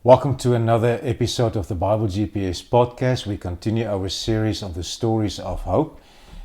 Welcome to another episode of the Bible GPS podcast. We continue our series on the stories of hope.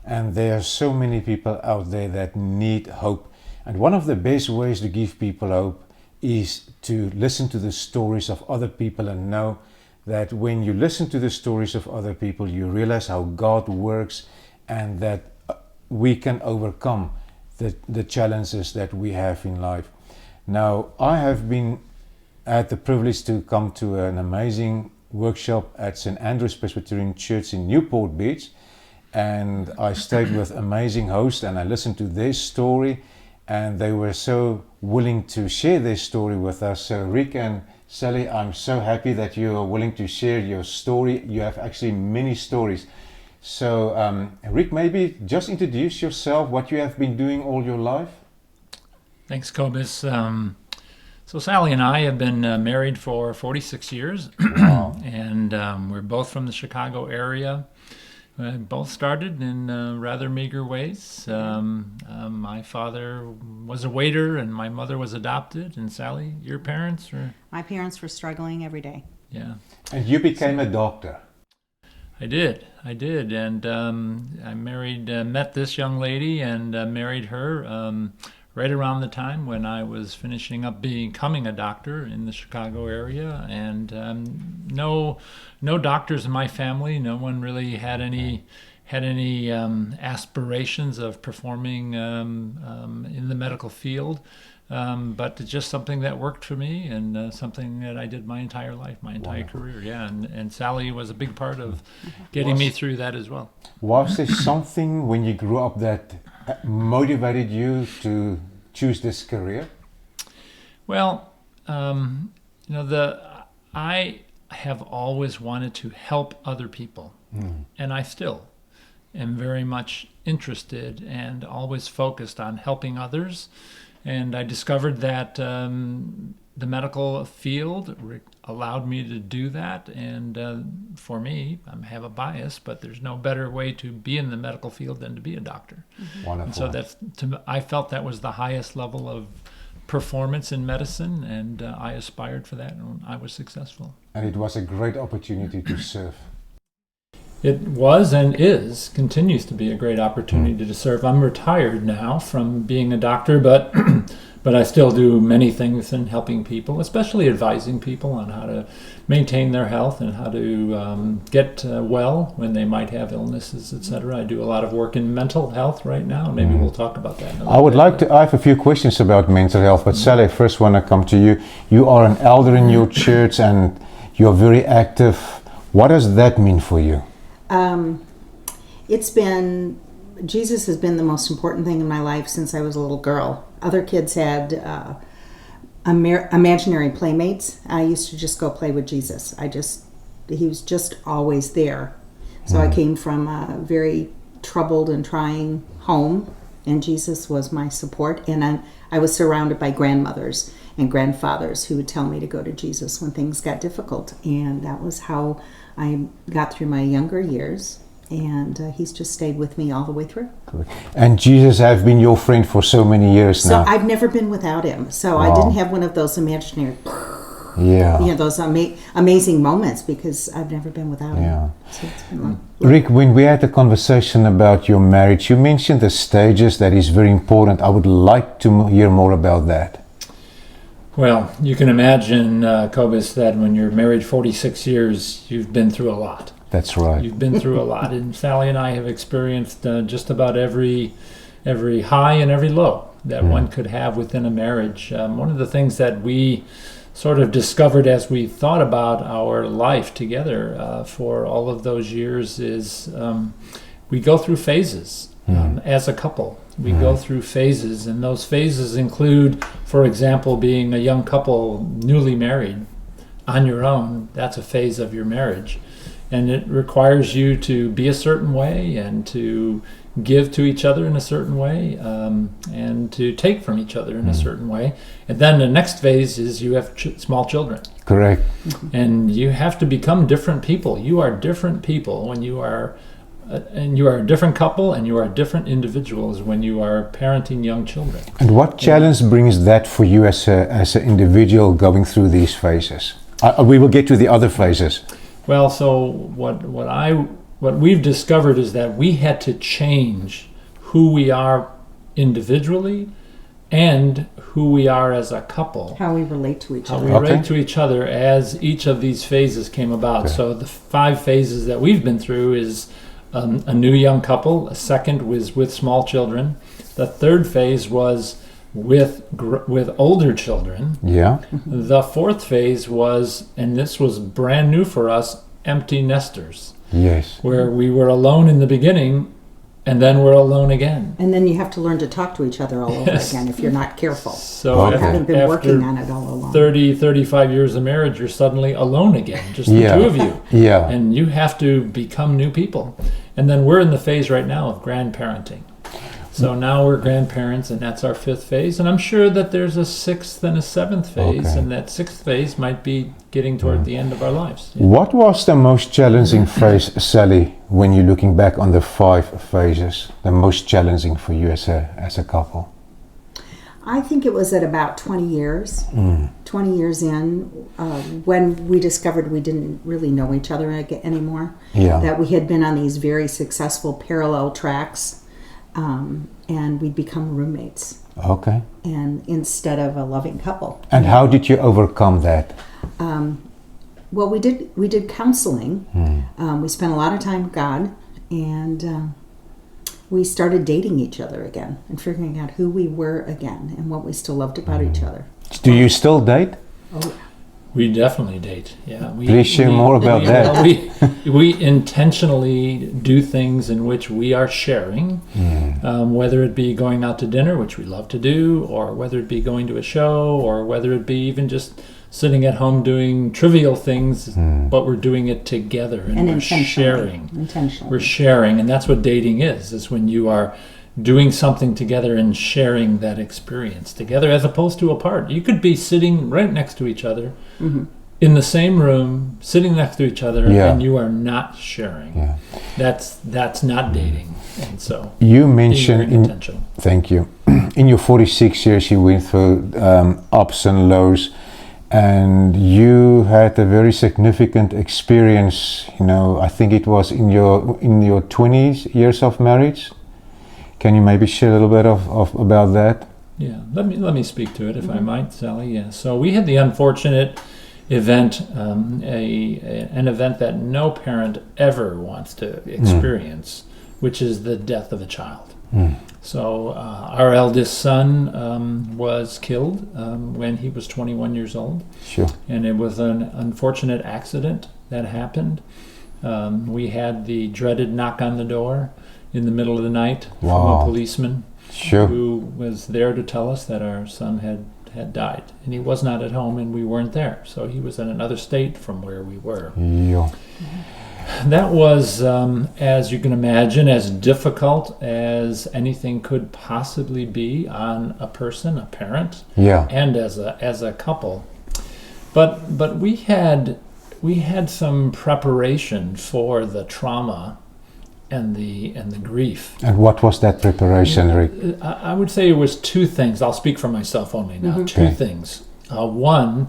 And there are so many people out there that need hope. And one of the best ways to give people hope is to listen to the stories of other people and know that when you listen to the stories of other people, you realize how God works and that we can overcome the challenges that we have in life. Now, I have had the privilege to come to an amazing workshop at St. Andrew's Presbyterian Church in Newport Beach, and I stayed with amazing hosts and I listened to their story, and they were so willing to share their story with us. So Rick and Sally, I'm so happy that you are willing to share your story. You have actually many stories. So Rick, maybe just introduce yourself, what you have been doing all your life. Thanks, Kobus. So Sally and I have been married for 46 years, Wow. and we're both from the Chicago area. Both started in rather meager ways. My father was a waiter, and my mother was adopted. And Sally, your parents were? My parents were struggling every day. Yeah. And you became a doctor. I did, and I met this young lady and married her right around the time when I was finishing up becoming a doctor in the Chicago area, and no doctors in my family. No one really had any aspirations of performing in the medical field. But it's just something that worked for me and something that I did my entire life, my entire career. Yeah, and Sally was a big part of getting me through that as well. Was there something when you grew up that motivated you to choose this career? Well, I have always wanted to help other people, and I still am very much interested and always focused on helping others. And I discovered that the medical field allowed me to do that. And for me, I have a bias, but there's no better way to be in the medical field than to be a doctor. Wonderful. And so I felt that was the highest level of performance in medicine, and I aspired for that, and I was successful. And it was a great opportunity to serve. It was and continues to be a great opportunity to serve. I'm retired now from being a doctor, but I still do many things in helping people, especially advising people on how to maintain their health and how to get well when they might have illnesses, etc. I do a lot of work in mental health right now. Maybe we'll talk about that. I have a few questions about mental health, but Sally, first want to come to you. You are an elder in your church and you're very active. What does that mean for you? Jesus has been the most important thing in my life since I was a little girl. Other kids had imaginary playmates. I used to just go play with Jesus. He was just always there. So I came from a very troubled and trying home, and Jesus was my support. And I was surrounded by grandmothers and grandfathers who would tell me to go to Jesus when things got difficult. And that was how I got through my younger years, and he's just stayed with me all the way through. And Jesus has been your friend for so many years now. So I've never been without him. So I didn't have one of those imaginary, those amazing moments, because I've never been without him. So it's been Rick, when we had a conversation about your marriage, you mentioned the stages that is very important. I would like to hear more about that. Well, you can imagine, Kobus, that when you're married 46 years, you've been through a lot. That's right. You've been through a lot. And Sally and I have experienced just about every high and every low that one could have within a marriage. One of the things that we sort of discovered as we thought about our life together for all of those years is we go through phases as a couple. We go through phases, and those phases include, for example, being a young couple newly married on your own. That's a phase of your marriage. And it requires you to be a certain way and to give to each other in a certain way and to take from each other in a certain way. And then the next phase is you have small children. Correct. And you have to become different people. You are different people when you are and you are a different couple, and you are different individuals when you are parenting young children. And what challenge brings that for you as an individual going through these phases? We will get to the other phases. Well, so what we've discovered is that we had to change who we are individually and who we are as a couple. How we relate to each How other. we relate to each other as each of these phases came about. Okay. So the 5 phases that we've been through is a new young couple. A second was with small children. The third phase was with older children. Yeah. The fourth phase was, and this was brand new for us, empty nesters, Yes. where we were alone in the beginning and then we're alone again. And then you have to learn to talk to each other all over Yes. again if you're not careful. So Okay. You haven't been working after on it all along. 30, 35 years of marriage, you're suddenly alone again, just the Yeah. two of you. Yeah. And you have to become new people. And then we're in the phase right now of grandparenting. So now we're grandparents, and that's our 5th phase. And I'm sure that there's a 6th and a 7th phase, Okay. and that 6th phase might be getting toward the end of our lives. What was the most challenging phase, Sally, when you're looking back on the 5 phases? The most challenging for you as a couple? I think it was at about 20 years. 20 years in, when we discovered we didn't really know each other anymore. Yeah. That we had been on these very successful parallel tracks, and we'd become roommates, Okay. and instead of a loving couple. And how did you overcome that? Well, we did counseling. We spent a lot of time with God, and we started dating each other again and figuring out who we were again and what we still loved about each other. Do you still date? Oh, We definitely date. Yeah. Please share more about that. We intentionally do things in which we are sharing, whether it be going out to dinner, which we love to do, or whether it be going to a show, or whether it be even just sitting at home doing trivial things, but we're doing it together and we're sharing. Intentionally. We're sharing, and that's what dating is when you are doing something together and sharing that experience together as opposed to apart. You could be sitting right next to each other in the same room, sitting next to each other, Yeah. and you are not sharing. Yeah. That's not dating. And so You being mentioned very intentional. Thank you. In your 46 years, you went through ups and lows, and you had a very significant experience. You know, I think it was in your 20s years of marriage. Can you maybe share a little bit of about that? Yeah, let me speak to it if I might, Sally. Yeah. So we had the unfortunate event, an event that no parent ever wants to experience, which is the death of a child. So our eldest son was killed when he was 21 years old. Sure. And it was an unfortunate accident that happened. We had the dreaded knock on the door in the middle of the night from Wow. a policeman Sure. who was there to tell us that our son had died. And he was not at home and we weren't there. So he was in another state from where we were. Yeah. That was, as you can imagine, as difficult as anything could possibly be on a person, a parent, Yeah. and as a couple. But we had some preparation for the trauma and the grief. And what was that preparation, Rick? I would say it was 2 things. I'll speak for myself only now. 2 Okay. things. One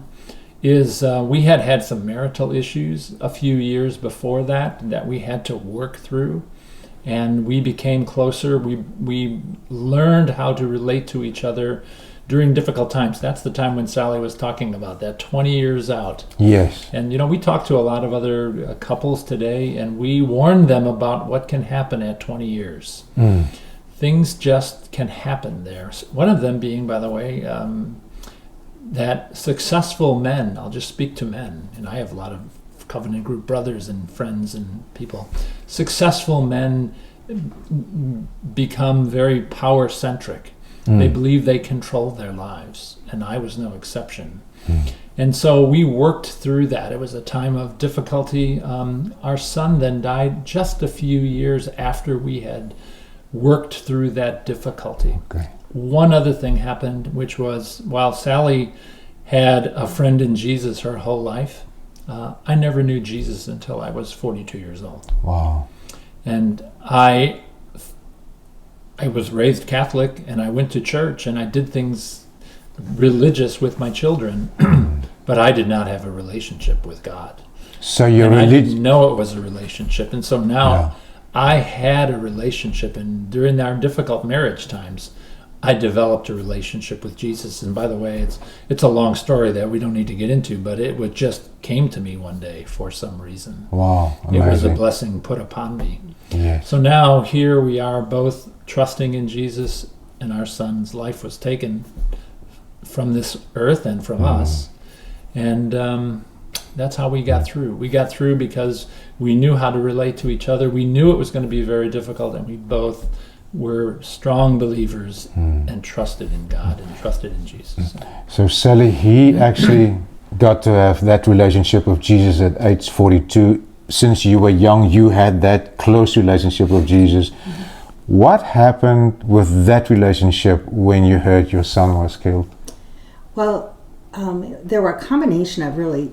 is we had some marital issues a few years before that we had to work through, and we became closer. We learned how to relate to each other during difficult times. That's the time when Sally was talking about that, 20 years out. Yes. And we talk to a lot of other couples today, and we warn them about what can happen at 20 years. Things just can happen there. One of them being, by the way, that successful men, I'll just speak to men, and I have a lot of covenant group brothers and friends and people. Successful men become very power-centric. They believe they control their lives, and I was no exception. And so we worked through that. It was a time of difficulty. Our son then died just a few years after we had worked through that difficulty. Okay. One other thing happened, which was while Sally had a friend in Jesus her whole life, I never knew Jesus until I was 42 years old. Wow. And I was raised Catholic, and I went to church, and I did things religious with my children. but I did not have a relationship with God. So your And I religion. didn't know it was a relationship. And so now I had a relationship, and during our difficult marriage times, I developed a relationship with Jesus. And by the way, it's a long story that we don't need to get into, but it just came to me one day for some reason. Wow, amazing. It was a blessing put upon me. Yes. So now here we are both trusting in Jesus, and our son's life was taken from this earth and from us. And that's how we got through. We got through because we knew how to relate to each other. We knew it was going to be very difficult, and we both were strong believers and trusted in God and trusted in Jesus. So Sally, he actually got to have that relationship with Jesus at age 42. Since you were young, you had that close relationship with Jesus. What happened with that relationship when you heard your son was killed? Well, there were a combination of really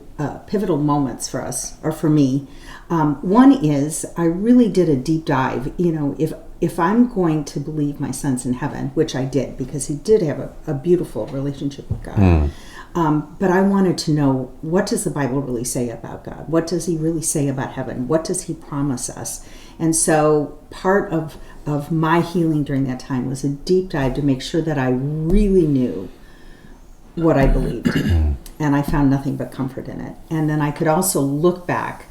pivotal moments for us, or for me. One is I really did a deep dive. You know, if I'm going to believe my son's in heaven, which I did because he did have a beautiful relationship with God. But I wanted to know, what does the Bible really say about God? What does he really say about heaven? What does he promise us? And so part of my healing during that time was a deep dive to make sure that I really knew what I believed. And I found nothing but comfort in it. And then I could also look back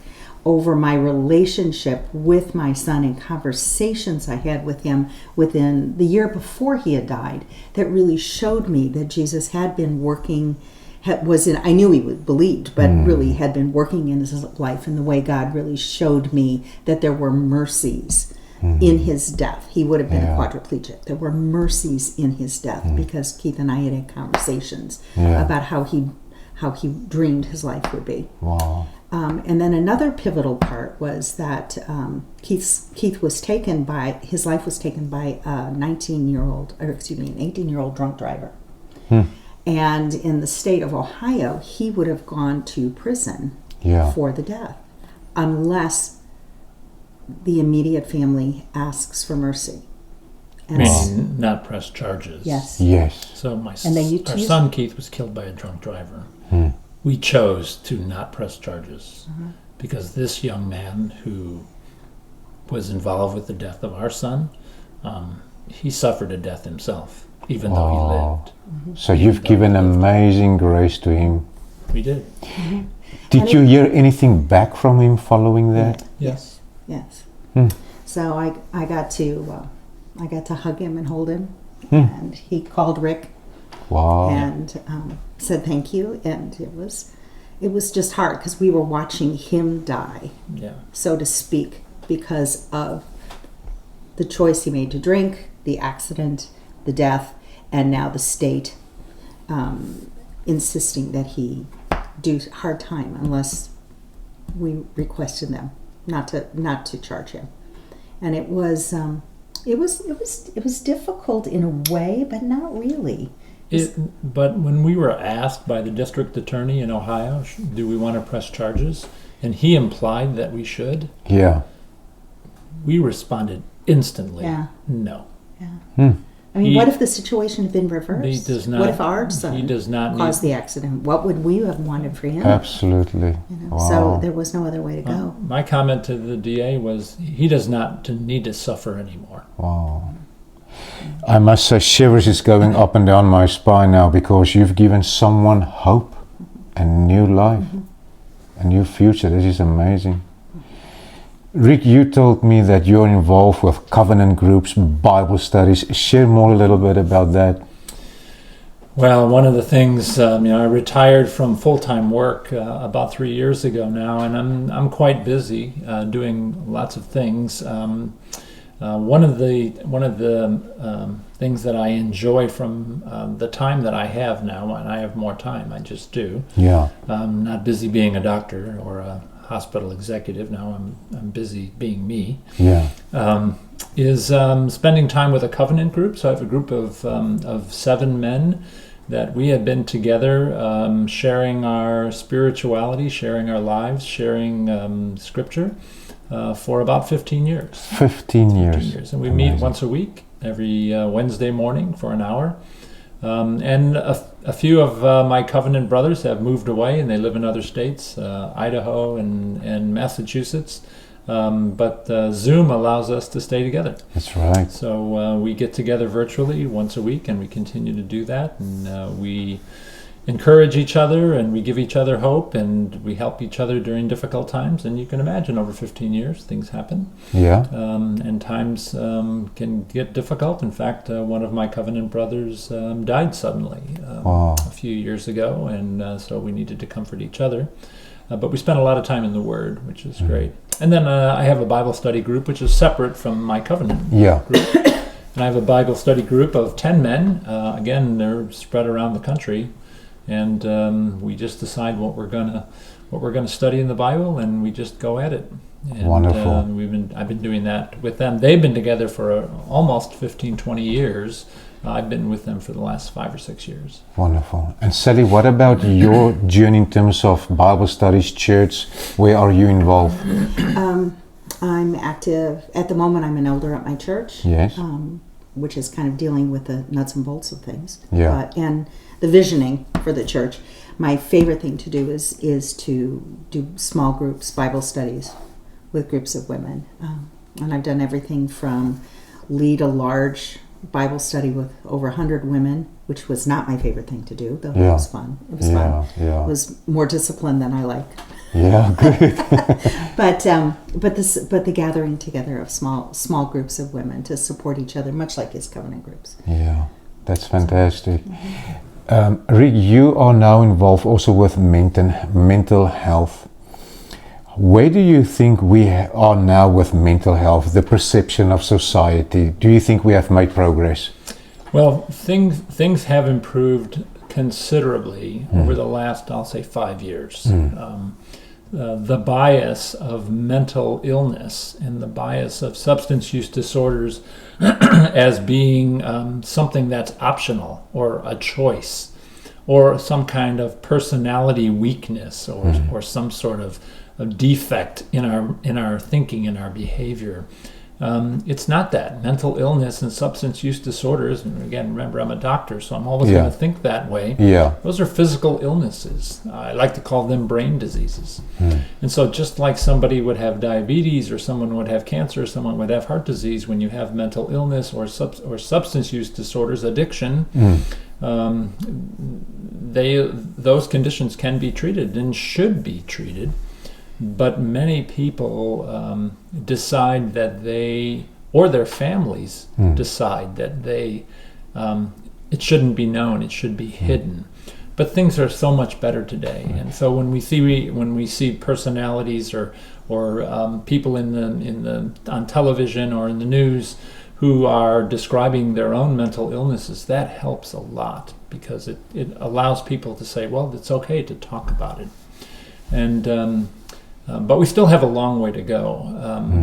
over my relationship with my son and conversations I had with him within the year before he had died that really showed me that Jesus had been working, I knew he believed, but really had been working in his life in the way God really showed me that there were mercies in his death. He would have been a quadriplegic. There were mercies in his death because Keith and I had conversations about how he dreamed his life would be. Wow. And then another pivotal part was that Keith was taken by, his life was taken by an 18-year-old drunk driver. And in the state of Ohio, he would have gone to prison for the death unless the immediate family asks for mercy. And not press charges. Yes. So our used son Keith was killed by a drunk driver. We chose to not press charges because this young man who was involved with the death of our son, he suffered a death himself, even though he lived. So you've given amazing grace to him. We did. Did you hear anything back from him following that? Yes. So I got to hug him and hold him, and he called Rick. Wow. And said thank you, and it was just hard because we were watching him die, so to speak, because of the choice he made to drink, the accident, the death, and now the state insisting that he do hard time unless we requested them not to charge him. And it was difficult in a way, but not really. But when we were asked by the district attorney in Ohio, do we want to press charges, and he implied that we should, we responded instantly, no. I mean, what if the situation had been reversed? He does not. What if our son caused the accident? What would we have wanted for him? Absolutely. Wow. So there was no other way to go. My comment to the DA was, he does not need to suffer anymore. Wow. I must say, shivers is going up and down my spine now, because you've given someone hope and new life, a new future. This is amazing. Rick, you told me that you're involved with covenant groups, Bible studies. Share more a little bit about that. Well, one of the things, I retired from full-time work about 3 years ago now, and I'm quite busy doing lots of things. One of the things that I enjoy from the time that I have now, and I have more time, I just do. I'm not busy being a doctor or a hospital executive now. I'm busy being me. Is spending time with a covenant group. So I have a group of 7 men that we have been together, sharing our spirituality, sharing our lives, sharing scripture. For about 15 years. 15 years. And we meet once a week, every Wednesday morning for an hour. And A few of my covenant brothers have moved away and they live in other states, Idaho and Massachusetts. But Zoom allows us to stay together. That's right. So we get together virtually once a week, and we continue to do that. And we encourage each other, and we give each other hope, and we help each other during difficult times. And you can imagine, over 15 years, things happen. Yeah. And times can get difficult. In fact, one of my covenant brothers died suddenly Wow. a few years ago, and so we needed to comfort each other. But we spent a lot of time in the Word, which is great. And then I have a Bible study group, which is separate from my covenant Yeah. group. And I have a Bible study group of 10 men. Again, they're spread around the country. And we just decide what we're gonna study in the Bible, and we just go at it. And, Wonderful. I've been doing that with them. They've been together for almost 15, 20 years. I've been with them for the last 5 or 6 years. Wonderful. And Sally, what about your journey in terms of Bible studies, church? Where are you involved? I'm active at the moment. I'm an elder at my church. Yes. Which is kind of dealing with the nuts and bolts of things. Yeah. And the visioning for the church. My favorite thing to do is to do small groups, Bible studies with groups of women. And I've done everything from lead a large Bible study with over 100 women, which was not my favorite thing to do, though Yeah. it was fun. It was fun. Yeah. It was more discipline than I like. Yeah, good. But the gathering together of small groups of women to support each other, much like his covenant groups. Yeah, that's fantastic. Rick, you are now involved also with mental health. Where do you think we are now with mental health, the perception of society? Do you think we have made progress? Well, things have improved considerably over the last, I'll say, 5 years. The bias of mental illness and the bias of substance use disorders as being something that's optional or a choice or some kind of personality weakness or some sort of defect in our thinking and our behavior. It's not that. Mental illness and substance use disorders, and again, remember, I'm a doctor, so I'm always going to think that way. Yeah. Those are physical illnesses. I like to call them brain diseases. And so just like somebody would have diabetes, or someone would have cancer, or someone would have heart disease, when you have mental illness or substance use disorders, addiction, those conditions can be treated and should be treated. But many people decide that they, or their families decide that it shouldn't be known, it should be hidden. But things are so much better today, and so when we see personalities or people on television or in the news who are describing their own mental illnesses, that helps a lot, because it allows people to say, well, it's okay to talk about it. And but we still have a long way to go.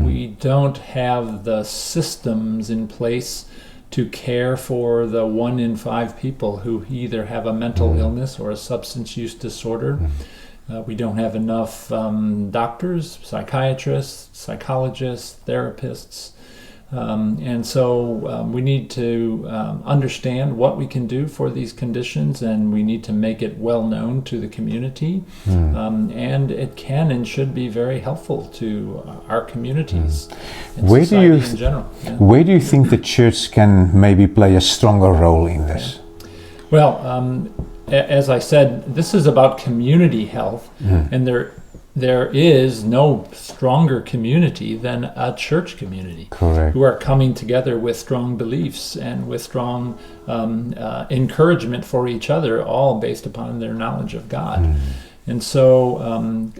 We don't have the systems in place to care for the 1 in 5 people who either have a mental illness or a substance use disorder. We don't have enough doctors, psychiatrists, psychologists, therapists. And so we need to understand what we can do for these conditions, and we need to make it well known to the community. And it can and should be very helpful to our communities and society in general. Yeah. Where do you think the church can maybe play a stronger role in this? Well, as I said, this is about community health, and there is no stronger community than a church community. Correct. Who are coming together with strong beliefs and with strong encouragement for each other, all based upon their knowledge of God. And so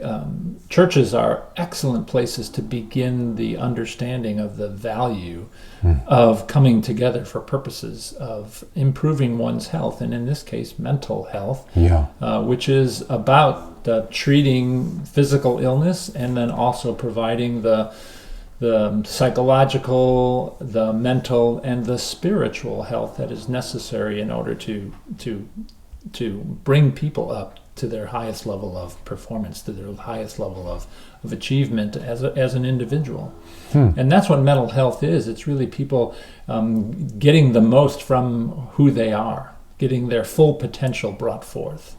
churches are excellent places to begin the understanding of the value of coming together for purposes of improving one's health, and in this case, mental health, which is about treating physical illness and then also providing the psychological, the mental, and the spiritual health that is necessary in order to bring people up to their highest level of performance, to their highest level of achievement as an individual. And that's what mental health is. It's really people getting the most from who they are getting their full potential brought forth.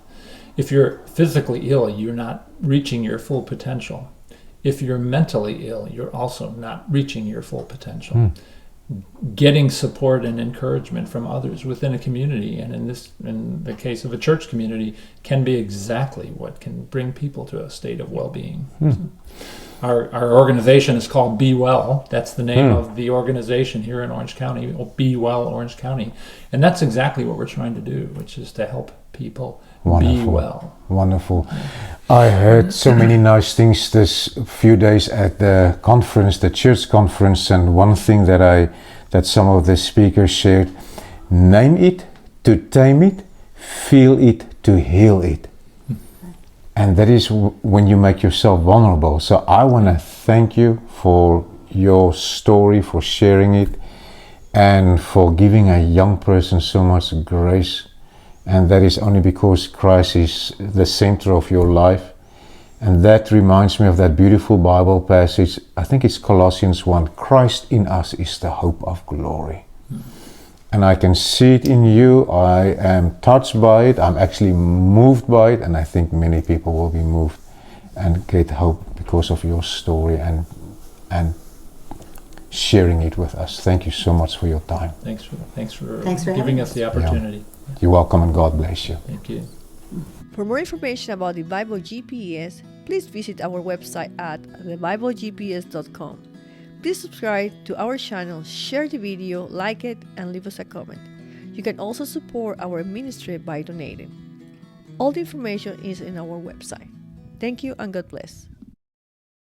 If you're physically ill, you're not reaching your full potential. If you're mentally ill, you're also not reaching your full potential. Getting support and encouragement from others within a community, and in the case of a church community, can be exactly what can bring people to a state of well-being. Our organization is called Be Well. That's the name of the organization here in Orange County, Be Well Orange County. And that's exactly what we're trying to do, which is to help people be well. Wonderful. I heard so many nice things this few days at the conference, the church conference, and one thing that some of the speakers shared: name it to tame it, feel it to heal it. And that is when you make yourself vulnerable. So I want to thank you for your story, for sharing it, and for giving a young person so much grace. And that is only because Christ is the center of your life. And that reminds me of that beautiful Bible passage. I think it's Colossians 1. Christ in us is the hope of glory. And I can see it in you. I am touched by it. I'm actually moved by it. And I think many people will be moved and get hope because of your story and sharing it with us. Thank you so much for your time. Thanks for having giving us. us the opportunity. You're welcome, and God bless you. Thank you. For more information about the Bible GPS, please visit our website at TheBibleGPS.com. Please subscribe to our channel, share the video, like it, and leave us a comment. You can also support our ministry by donating. All the information is in our website. Thank you and God bless.